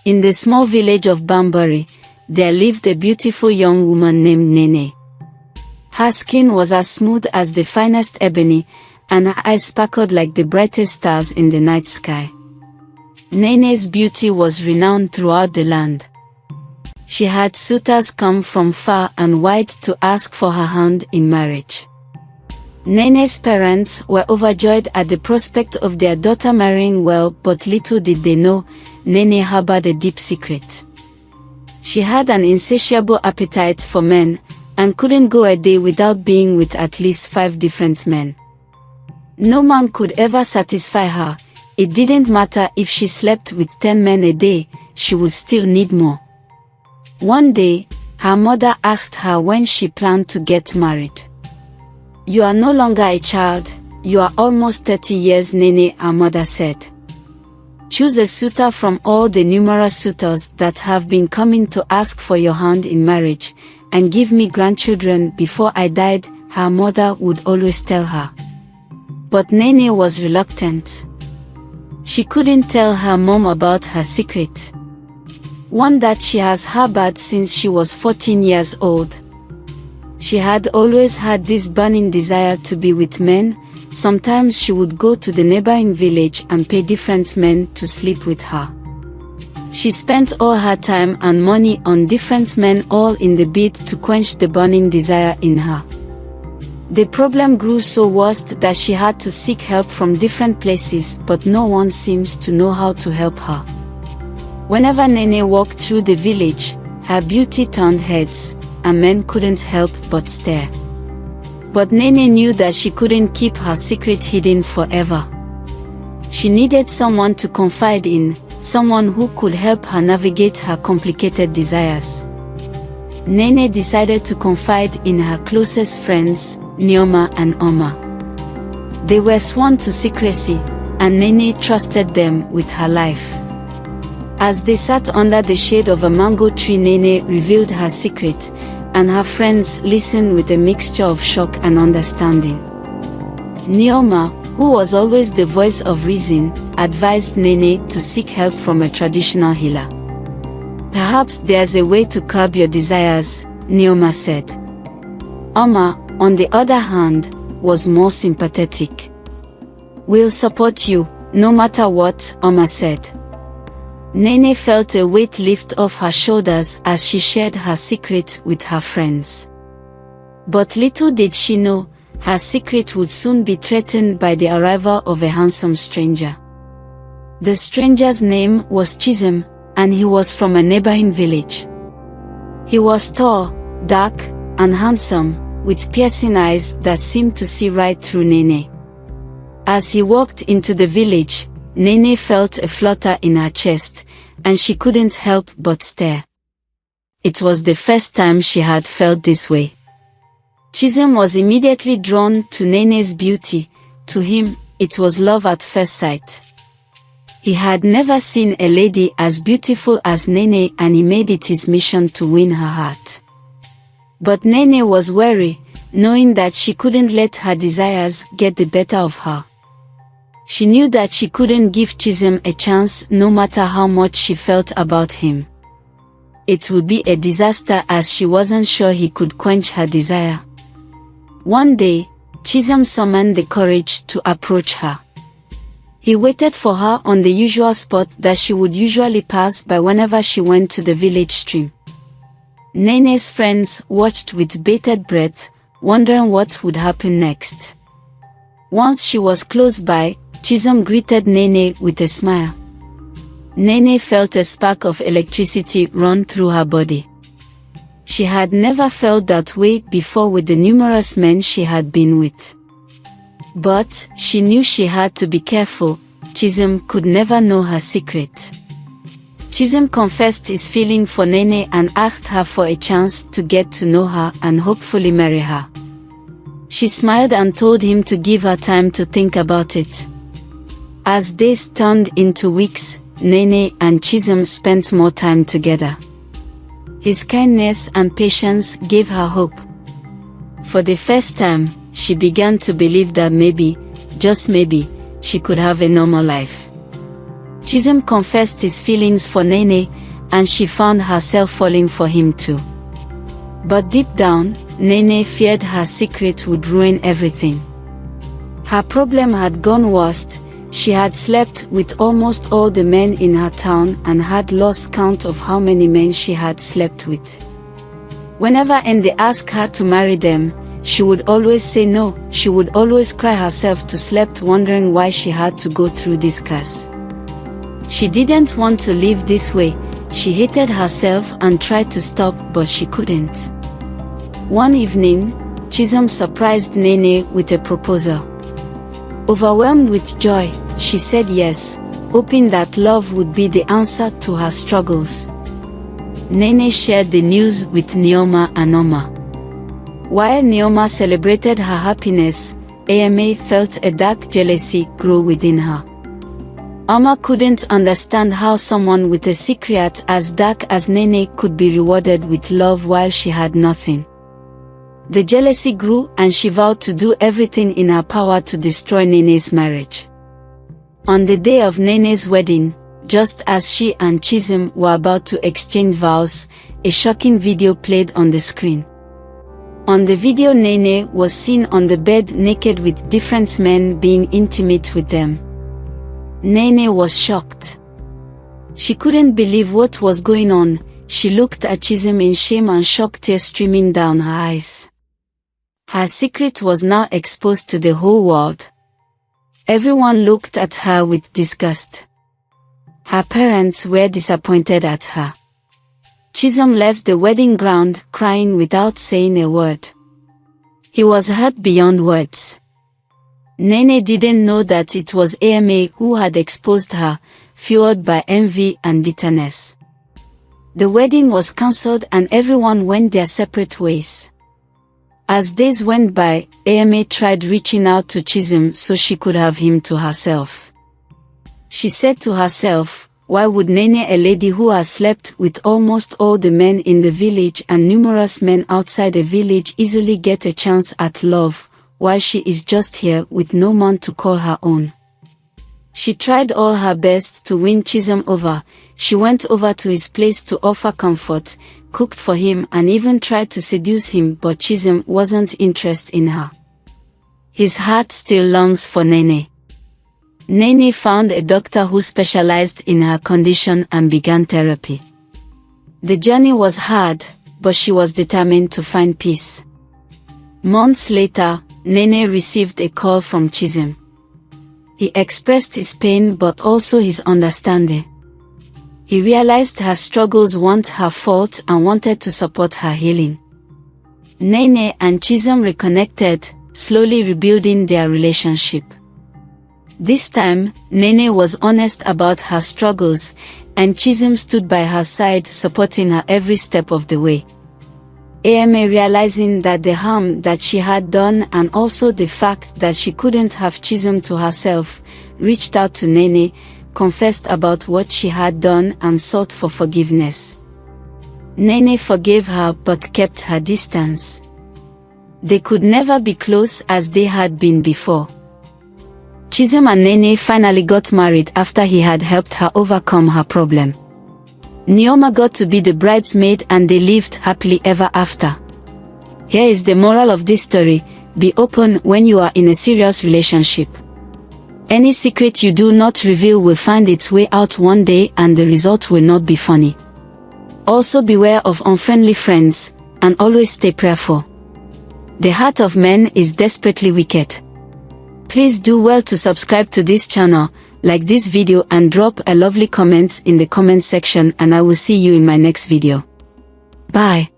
In the small village of Bambari, there lived a beautiful young woman named Nene. Her skin was as smooth as the finest ebony, and her eyes sparkled like the brightest stars in the night sky. Nene's beauty was renowned throughout the land. She had suitors come from far and wide to ask for her hand in marriage. Nene's parents were overjoyed at the prospect of their daughter marrying well, but little did they know, Nene harbored a deep secret. She had an insatiable appetite for men, and couldn't go a day without being with at least 5 different men. No man could ever satisfy her. It didn't matter if she slept with 10 men a day, she would still need more. One day, her mother asked her when she planned to get married. "You are no longer a child, you are almost 30 years, Nene," her mother said. "Choose a suitor from all the numerous suitors that have been coming to ask for your hand in marriage, and give me grandchildren before I died," her mother would always tell her. But Nene was reluctant. She couldn't tell her mom about her secret, one that she has harbored since she was 14 years old. She had always had this burning desire to be with men. Sometimes she would go to the neighboring village and pay different men to sleep with her. She spent all her time and money on different men, all in the bid to quench the burning desire in her. The problem grew so worst that she had to seek help from different places, but no one seems to know how to help her. Whenever Nene walked through the village, her beauty turned heads, and men couldn't help but stare. But Nene knew that she couldn't keep her secret hidden forever. She needed someone to confide in, someone who could help her navigate her complicated desires. Nene decided to confide in her closest friends, Neoma and Oma. They were sworn to secrecy, and Nene trusted them with her life. As they sat under the shade of a mango tree, Nene revealed her secret, and her friends listened with a mixture of shock and understanding. Neoma, who was always the voice of reason, advised Nene to seek help from a traditional healer. "Perhaps there's a way to curb your desires," Neoma said. Oma, on the other hand, was more sympathetic. "We'll support you, no matter what," Oma said. Nene felt a weight lift off her shoulders as she shared her secret with her friends. But little did she know, her secret would soon be threatened by the arrival of a handsome stranger. The stranger's name was Chisholm, and he was from a neighboring village. He was tall, dark, and handsome, with piercing eyes that seemed to see right through Nene. As he walked into the village, Nene felt a flutter in her chest, and she couldn't help but stare. It was the first time she had felt this way. Chisholm was immediately drawn to Nene's beauty. To him, it was love at first sight. He had never seen a lady as beautiful as Nene, and he made it his mission to win her heart. But Nene was wary, knowing that she couldn't let her desires get the better of her. She knew that she couldn't give Chisholm a chance, no matter how much she felt about him. It would be a disaster, as she wasn't sure he could quench her desire. One day, Chisholm summoned the courage to approach her. He waited for her on the usual spot that she would usually pass by whenever she went to the village stream. Nene's friends watched with bated breath, wondering what would happen next. Once she was close by, Chisholm greeted Nene with a smile. Nene felt a spark of electricity run through her body. She had never felt that way before with the numerous men she had been with. But she knew she had to be careful. Chisholm could never know her secret. Chisholm confessed his feeling for Nene and asked her for a chance to get to know her and hopefully marry her. She smiled and told him to give her time to think about it. As days turned into weeks, Nene and Chisholm spent more time together. His kindness and patience gave her hope. For the first time, she began to believe that maybe, just maybe, she could have a normal life. Chisholm confessed his feelings for Nene, and she found herself falling for him too. But deep down, Nene feared her secret would ruin everything. Her problem had gone worse. She had slept with almost all the men in her town and had lost count of how many men she had slept with. Whenever they asked her to marry them, she would always say no. She would always cry herself to sleep, wondering why she had to go through this curse. She didn't want to live this way. She hated herself and tried to stop, but she couldn't. One evening, Chisholm surprised Nene with a proposal. Overwhelmed with joy, she said yes, hoping that love would be the answer to her struggles. Nene shared the news with Neoma and Oma. While Neoma celebrated her happiness, Ama felt a dark jealousy grow within her. Oma couldn't understand how someone with a secret as dark as Nene could be rewarded with love while she had nothing. The jealousy grew, and she vowed to do everything in her power to destroy Nene's marriage. On the day of Nene's wedding, just as she and Chisholm were about to exchange vows, a shocking video played on the screen. On the video, Nene was seen on the bed naked with different men being intimate with them. Nene was shocked. She couldn't believe what was going on. She looked at Chisholm in shame and shock, tears streaming down her eyes. Her secret was now exposed to the whole world. Everyone looked at her with disgust. Her parents were disappointed at her. Chisholm left the wedding ground crying without saying a word. He was hurt beyond words. Nene didn't know that it was Ama who had exposed her, fueled by envy and bitterness. The wedding was cancelled and everyone went their separate ways. As days went by, Ama tried reaching out to Chisholm so she could have him to herself. She said to herself, why would Nene, a lady who has slept with almost all the men in the village and numerous men outside the village, easily get a chance at love, while she is just here with no man to call her own? She tried all her best to win Chisholm over. She went over to his place to offer comfort, cooked for him and even tried to seduce him, but Chisholm wasn't interested in her. His heart still longs for Nene. Nene found a doctor who specialized in her condition and began therapy. The journey was hard, but she was determined to find peace. Months later, Nene received a call from Chisholm. He expressed his pain but also his understanding. He realized her struggles weren't her fault and wanted to support her healing. Nene and Chisholm reconnected, slowly rebuilding their relationship. This time, Nene was honest about her struggles, and Chisholm stood by her side, supporting her every step of the way. Ama, realizing that the harm that she had done and also the fact that she couldn't have Chisholm to herself, reached out to Nene, confessed about what she had done and sought for forgiveness. Nene forgave her but kept her distance. They could never be close as they had been before. Chisholm and Nene finally got married after he had helped her overcome her problem. Neoma got to be the bridesmaid and they lived happily ever after. Here is the moral of this story: be open when you are in a serious relationship. Any secret you do not reveal will find its way out one day and the result will not be funny. Also beware of unfriendly friends, and always stay prayerful. The heart of man is desperately wicked. Please do well to subscribe to this channel, like this video and drop a lovely comment in the comment section, and I will see you in my next video. Bye.